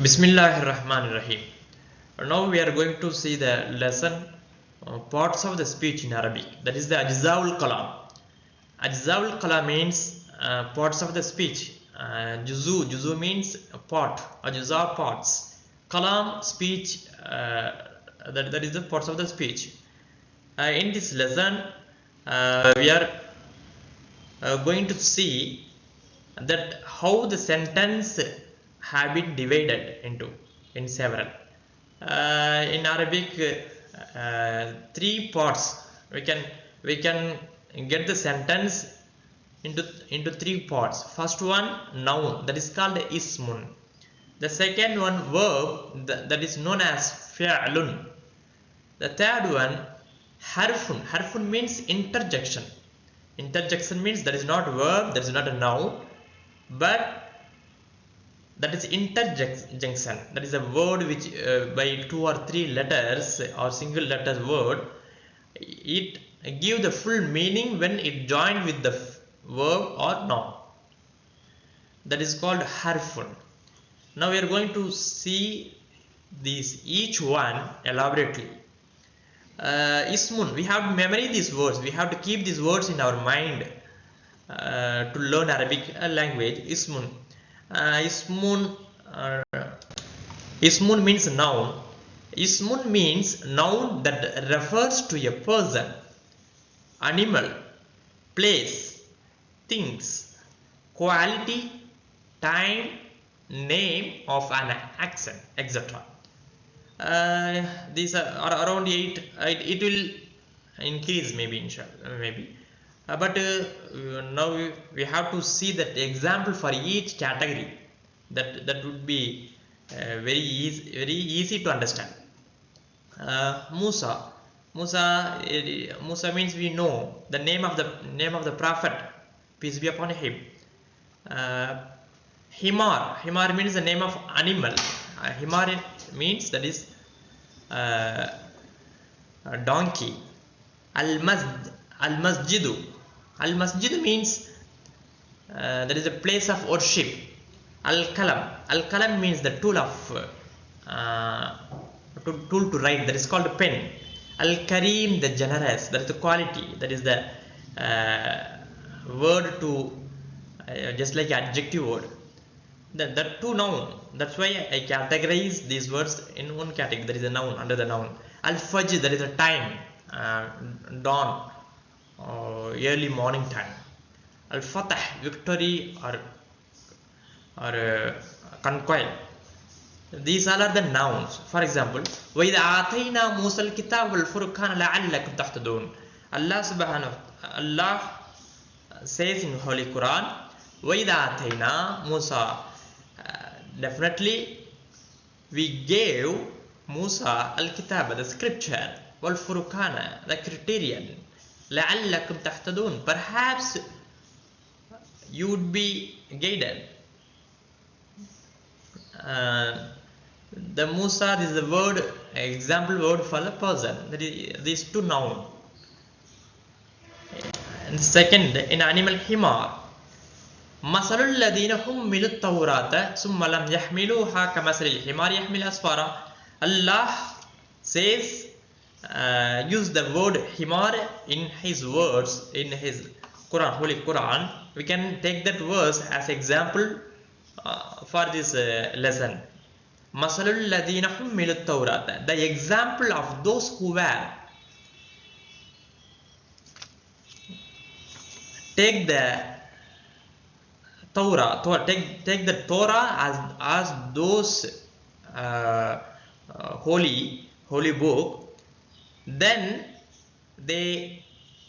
Bismillahir Rahmanir Rahim. Now we are going to see the lesson parts of the speech in Arabic. That is the Ajzaul Kalam. Ajzaul Kalam means parts of the speech. Juzu means part. Ajza parts. Kalam speech. That is the parts of the speech. In this lesson, we are going to see that how the sentence have been divided into in several. In Arabic, three parts. We can get the sentence into three parts. First one, noun, that is called ismun. The second one, verb, that is known as fi'lun. The third one, harfun. Harfun means interjection. Interjection means that is not verb, that is not a noun, but that is interjunction. That is a word which by two or three letters or single letter word, it gives the full meaning when it joined with the verb or noun. That is called harfun. Now we are going to see these each one elaborately. Ismun, we have to memorize these words. We have to keep these words in our mind to learn Arabic language. Ismun. Ismun means noun. Ismun means noun that refers to a person, animal, place, things, quality, time, name of an action, etc. These are around 8. It will increase maybe, inshallah, maybe. But now we have to see that example for each category. That would be very easy to understand. Musa. Musa means we know the name of the prophet, peace be upon him. Himar means the name of animal. Himar means that is donkey. Al-masjidu. Al-masjid means that is a place of worship. Al-kalam. Al-kalam means the tool to write. That is called a pen. Al-karim, the generous. That is the quality. That is the word to just like adjective word. That two noun. That's why I categorize these words in one category. That is a noun under the noun. Al-fajr, that is a time, dawn, early morning time. Al-fatah, victory or conquest. These all are the nouns. For example, وَإِذَا آتَيْنَا مُوسَى الْكِتَابَ وَالْفُرْقَانَ لَعَلَّكُمْ تَهْتَدُونَ. Allah says in Holy Quran, وَإِذَا آتَيْنَا مُوسَى, definitely we gave Musa al-Kitab, the scripture, wal-Furqana, the criterion, لَعَلَّكُمْ تَهْتَدُونَ, perhaps you would be guided. The Musa is the word, example word for the person. That is these two nouns. And second, in animal, himar. مثل الذين حملوا التوراة ثم لم يحملوها كمثل الحمار يحمل أسفارا. Allah says, use the word himar in his words, in his Quran, Holy Quran. We can take that verse as example for this lesson. مثل الذين حملوا التوراة, the example of those who were take the Torah, take the Torah as those holy book. Then they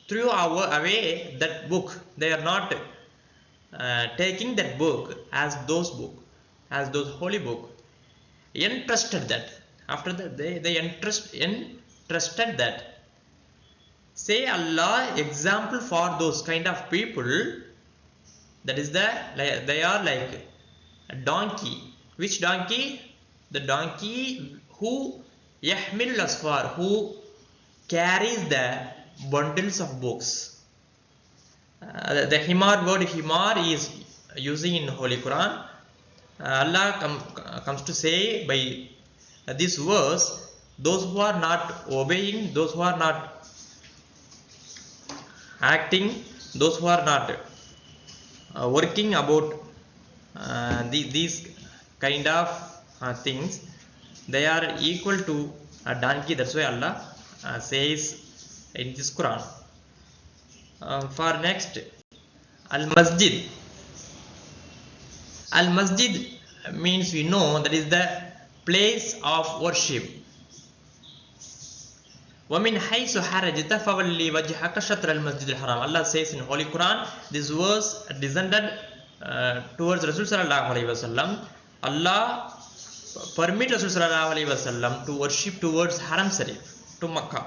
threw away that book. They are not taking that book as those holy book. Entrusted that. After that, they entrusted that. Say Allah example for those kind of people. That is they are like a donkey. Which donkey? The donkey who yahmil asfar, who carries the bundles of books. The himar word, himar, is using in Holy Quran Allah comes to say by this verse, those who are not obeying, those who are not acting, those who are not working about these kind of things, they are equal to a donkey. That's why Allah says in this Quran. For next, al masjid. Al masjid means we know that is the place of worship. وَمِنْ حَيْثُ حَرَجْتَ فَوَلِّ وَجْهَكَ شَطْرَ الْمَسْجِدِ الْحَرَامِ. Allah says in Holy Quran, this verse descended towards Rasul sallallahu alaihi wasallam. Allah permit Rasul sallallahu alaihi wasallam to worship towards Haram Sharif, to Makkah.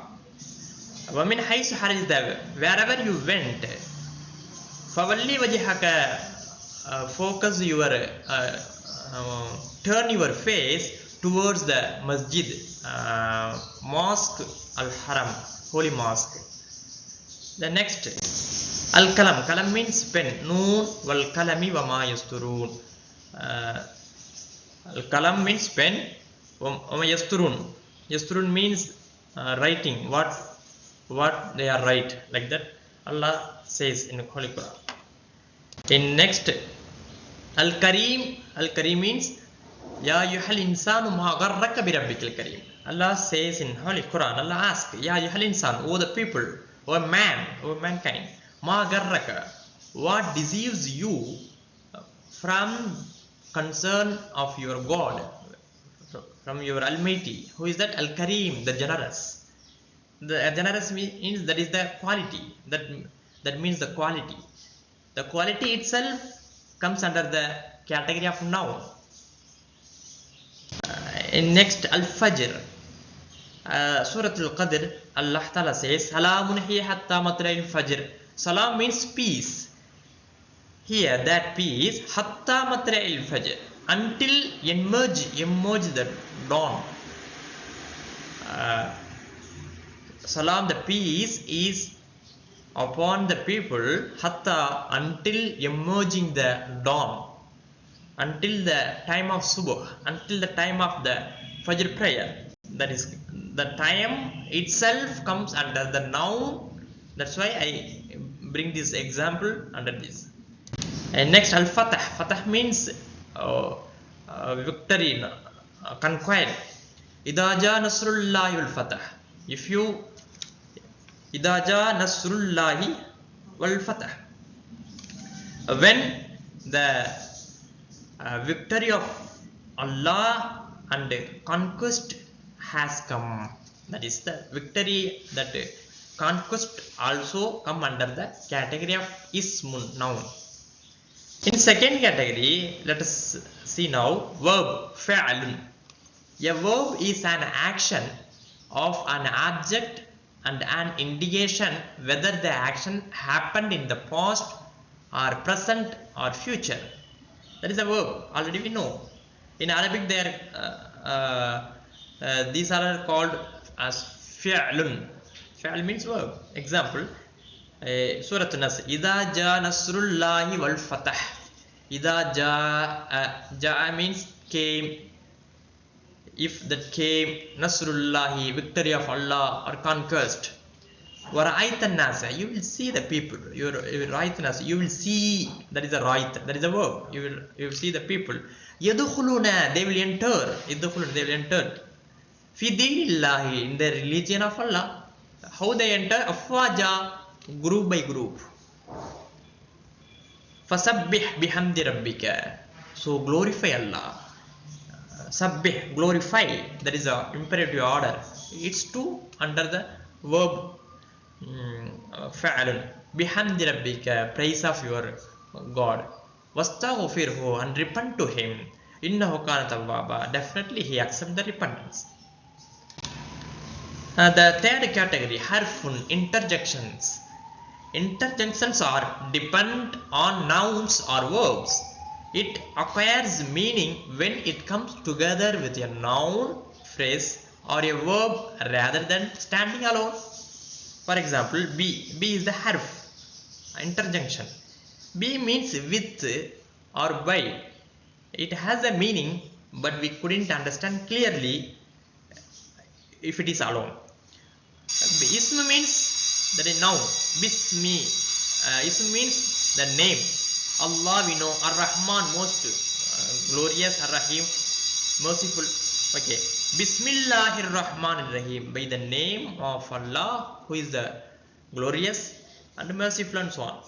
وَمِنْ حَيْثُ حَرَجْتَ, wherever you went, فَوَلِّ وَجْهَكَ, focus your turn your face towards the masjid, mosque al-haram, holy mosque. The next, al-kalam. Kalam means pen. Noon wal kalami wa ma yasturun. Al-kalam means pen, wa ma yasturun. Yasturun means writing, what they are write, like that Allah says in Holy Quran. In next, al-kareem. Al-kareem means Ya ayyuhal insanu ma gharraka bi rabbikal kareem. Allah says in Holy Quran, Allah asks, Ya ayyuhal insan, O the people, O man, O mankind, ma gharraka, what deceives you from concern of your God, from your Almighty? Who is that? Al-Kareem, the generous. The generous means that is the quality. That means the quality. The quality itself comes under the category of noun. Next, Al-Fajr. Surah Al-Qadr, Allah Ta'ala says, Salamun hiya hatta matla'il fajr. Salam means peace. Here, that peace, hatta matla'il fajr, until emerge the dawn. Salam, the peace is upon the people, hatta, until emerging the dawn. Until the time of Subuh, until the time of the Fajr prayer. That is, the time itself comes under the noun. That's why I bring this example under this. And next, Al-Fatah. Fatah means victory, conquest. Idha ja nasrullahi wal fatah. If you, Idha ja nasrullahi wal fatah, when the victory of Allah and conquest has come. That is the victory, that conquest also come under the category of ismun, noun. In second category, let us see now verb, fa'alun. A verb is an action of an object and an indication whether the action happened in the past or present or future. That is a verb. Already we know. In Arabic, these are called as fi'lun. Fi'l means verb. Example, Surah An-Nasr. Idha ja nasrullahi wal fatah. Idha ja means came. If that came, nasrullahi, victory of Allah or conquest. Wara'aitan-nasa, you will see the people. You will see, that is a right, that is a verb. You will see the people. Yadkhuluna, they will enter. Yadkhuluna, they will enter. Fi dinillahi, in the religion of Allah. How they enter? Afwaja, group by group. Fasabbih bihamdi rabbika, so glorify Allah. Sabbih, glorify, that is a imperative order. It's two under the verb fa'alun. Bihamdi rabbika, praise of your God. Wastaghfirhu, and repent to him. Innahu kana tawwaba, definitely he accepts the repentance. The third category, harfun, interjections. Interjections are depend on nouns or verbs. It acquires meaning when it comes together with a noun, phrase or a verb rather than standing alone. For example, be. Be is the harf, interjunction. Be means with or by. It has a meaning, but we couldn't understand clearly if it is alone. Ism means that is noun. Bismi. Ism means the name. Allah we know. Ar-Rahman, most glorious. Ar-Rahim, merciful. Okay. Bismillahir Rahmanir Rahim. By the name of Allah, who is the glorious and merciful, and so on.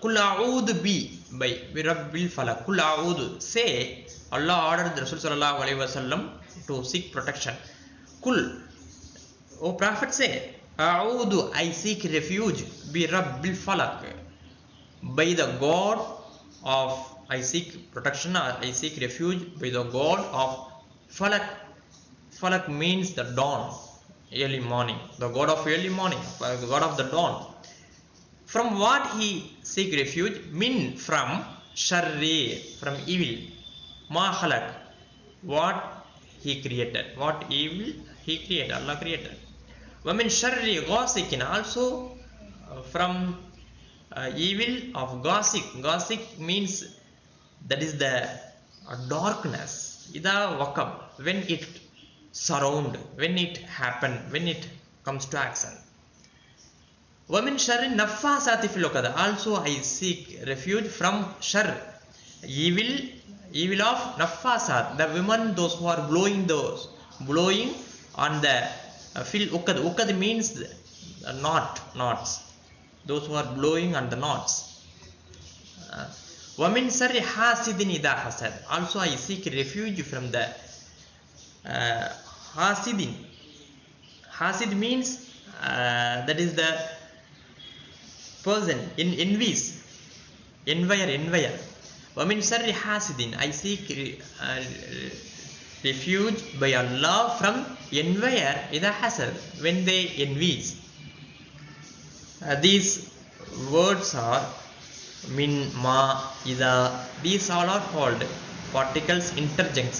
Kul a'udhu bi, by Rabbil Falaq. Kul a'udhu, say. Allah ordered Rasul sallallahu alaihi wasallam to seek protection. Kul, O Prophet, say, a'udhu, I seek refuge, bi Rabbil Falaq, by the God of, I seek protection, I seek refuge by the God of Falaq. Falaq means the dawn, early morning, the God of early morning, the God of the dawn. From what he seek refuge? Min, from, sharri, from evil, ma khalaq, what he created, what evil he created, Allah created. Wa min sharri ghasikin, also from evil of ghasik. Ghasik means that is the darkness. Ida wakab, when it surround, when it happen, when it comes to action. Wa min sharri naffasati fil uqad, also I seek refuge from shar, evil of naffasat, the women, those who are blowing on the fil uqad. Uqad means knots, those who are blowing on the knots. Wa min sharri hasidin idha hasad, also I seek refuge from the hasidin. Hasid means that is the person in envies, envier. Wa min sharri hasidin, I seek refuge by Allah from envier idha hasad, when they envies. These words are min, ma, ida. These all are called particles interjunctions.